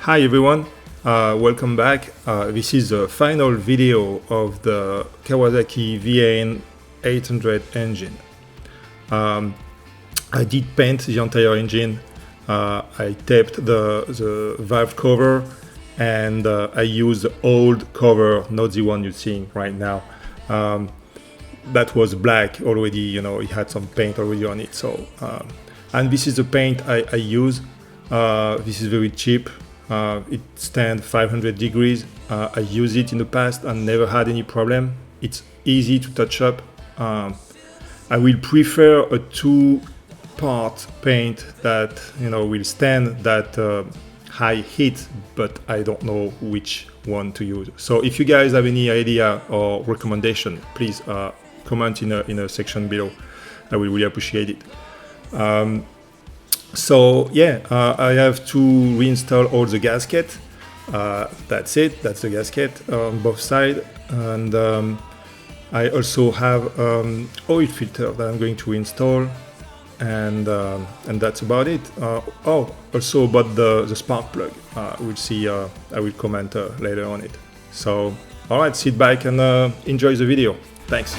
Hi everyone, welcome back. This is the final video of the Kawasaki VN800 engine. I did paint the entire engine. I taped the valve cover, and I used the old cover, not the one you're seeing right now. That was black already, you know, it had some paint already on it. So, and this is the paint I use. This is very cheap. It stands 500 degrees. I used it in the past and never had any problem. It's easy to touch up. I will prefer a two-part paint that, you know, will stand that high heat, but I don't know which one to use. So if you guys have any idea or recommendation, please comment in a section below. I will really appreciate it. So yeah, I have to reinstall all the gasket. That's it, that's the gasket on both sides. And I also have oil filter that I'm going to install, and that's about it. Also about the spark plug. We'll see, I will comment later on it. So, alright, sit back and enjoy the video. Thanks.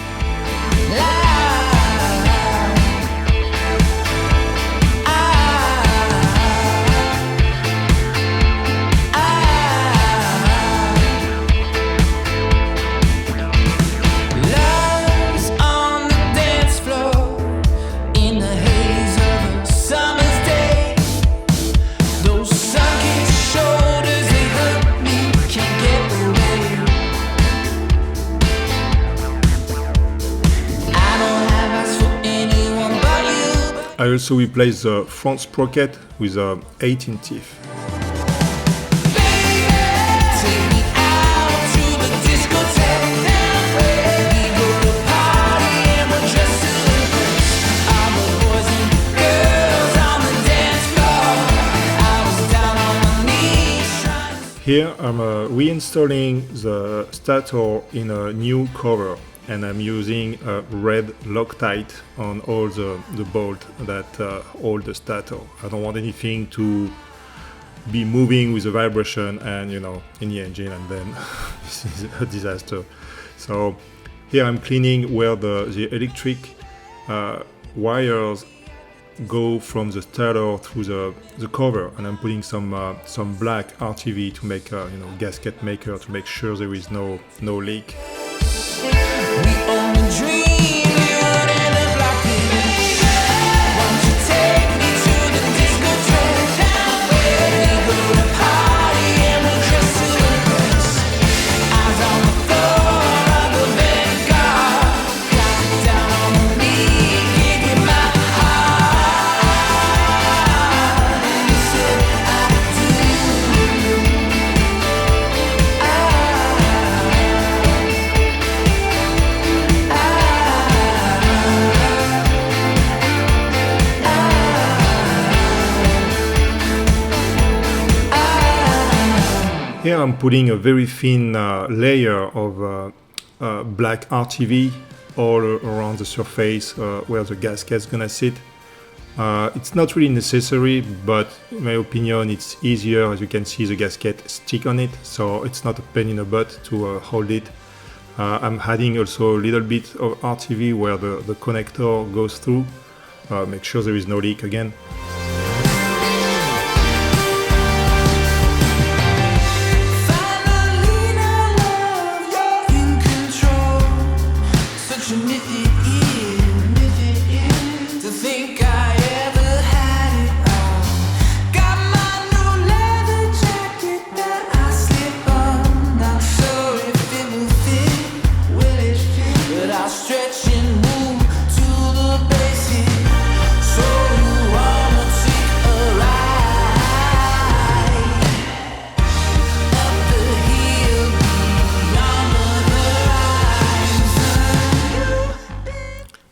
I also replaced the front sprocket with a 18 teeth. Here I'm reinstalling the Stator in a new cover, and I'm using a red Loctite on all the bolt that hold the Stator. I don't want anything to be moving with a vibration and, you know, in the engine, and then this is a disaster. So here I'm cleaning where the electric wires go from the Stator through the cover, and I'm putting some black RTV to make you know, gasket maker, to make sure there is no leak. Here I'm putting a very thin layer of black RTV all around the surface where the gasket is gonna sit. It's not really necessary, but in my opinion it's easier. As you can see, the gasket stick on it, so it's not a pain in the butt to hold it. I'm adding also a little bit of RTV where the connector goes through. Make sure there is no leak again.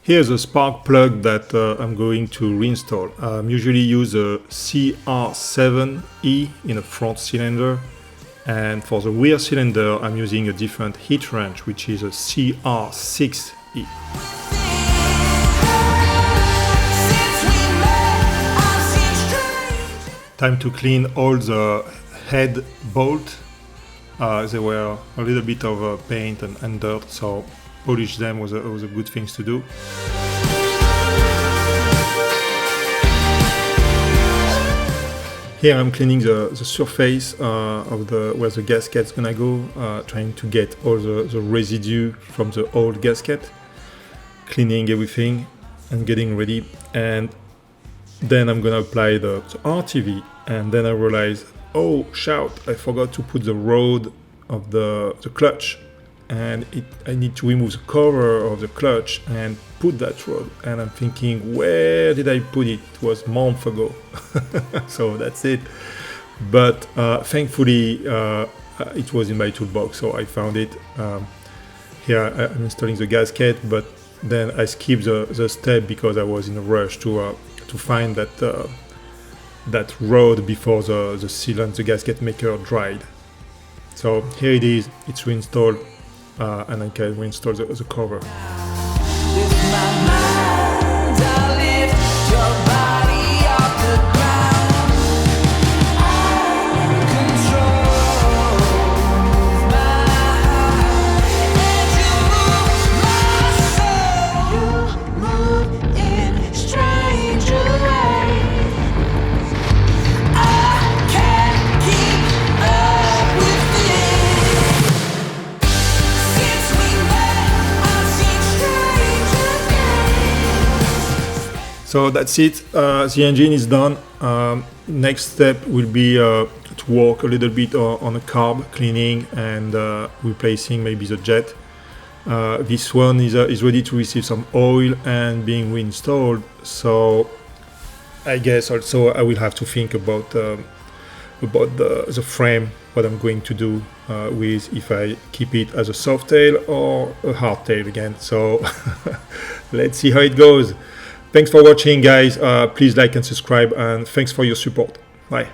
Here's a spark plug that I'm going to reinstall. Usually use a CR7E in a front cylinder, and for the rear cylinder I'm using a different heat range, which is a CR6E. Time to clean all the head bolt. They were a little bit of paint and dirt, so polish them was a good thing to do. Here I'm cleaning the surface of where the gasket's gonna go, trying to get all the residue from the old gasket, cleaning everything and getting ready. And then I'm gonna apply the RTV, and then I realized, oh shout, I forgot to put the rod of the clutch, and I need to remove the cover of the clutch and put that rod. And I'm thinking, where did I put it? It was a month ago. So that's it. But thankfully it was in my toolbox, so I found it. Here I'm installing the gasket, but then I skipped the step because I was in a rush to find that rod before the sealant, the gasket maker, dried. So here it is, it's reinstalled, and I can reinstall the cover. So that's it, the engine is done. Next step will be to work a little bit on a carb cleaning and replacing maybe the jet. This one is ready to receive some oil and being reinstalled, so I guess also I will have to think about the frame, what I'm going to do with, if I keep it as a soft tail or a hard tail again. So let's see how it goes. Thanks for watching, guys. Please like and subscribe, and thanks for your support. Bye.